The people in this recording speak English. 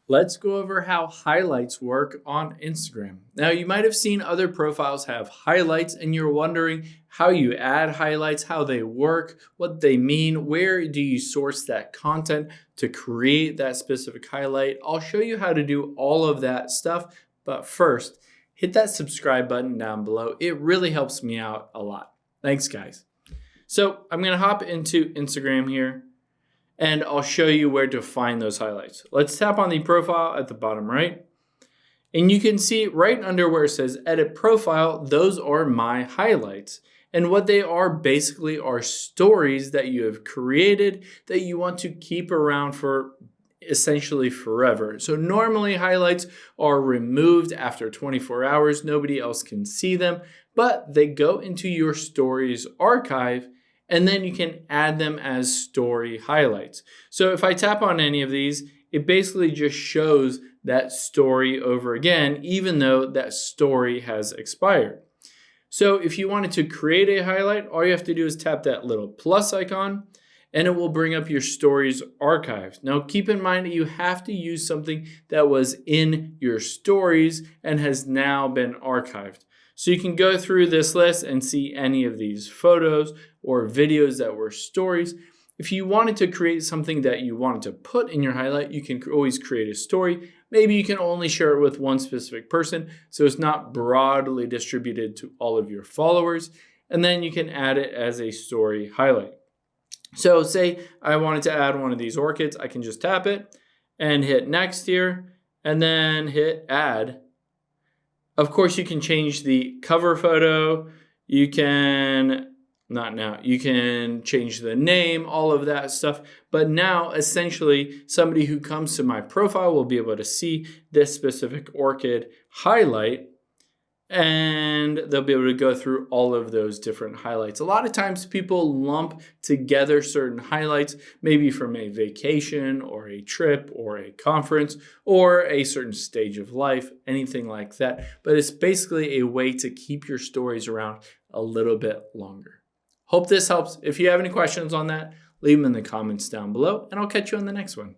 Let's go over how highlights work on Instagram. Now, you might have seen other profiles have highlights, and you're wondering how you add highlights, how they work, what they mean, where do you source that content to create that specific highlight. I'll show you how to do all of that stuff. But first, hit that subscribe button down below. It really helps me out a lot. Thanks, guys. So, I'm going to hop into Instagram here, and I'll show you where to find those highlights. Let's tap on the profile at the bottom right, and you can see right under where it says edit profile, those are my highlights. And what they are basically are stories that you have created that you want to keep around for essentially forever. So normally highlights are removed after 24 hours. Nobody else can see them, but they go into your stories archive, and then you can add them as story highlights. So if I tap on any of these, it basically just shows that story over again, even though that story has expired. So if you wanted to create a highlight, all you have to do is tap that little plus icon, and it will bring up your stories archive. Now keep in mind that you have to use something that was in your stories and has now been archived. So you can go through this list and see any of these photos or videos that were stories. If you wanted to create something that you wanted to put in your highlight, you can always create a story. Maybe you can only share it with one specific person, so it's not broadly distributed to all of your followers. And then you can add it as a story highlight. So say I wanted to add one of these orchids, I can just tap it and hit next here, and then hit add. Of course, you can change the cover photo. You can change the name, all of that stuff. But now, essentially, somebody who comes to my profile will be able to see this specific orchid highlight, and they'll be able to go through all of those different highlights. A lot of times people lump together certain highlights, maybe from a vacation or a trip or a conference or a certain stage of life, anything like that. But it's basically a way to keep your stories around a little bit longer. Hope this helps. If you have any questions on that, leave them in the comments down below, and I'll catch you on the next one.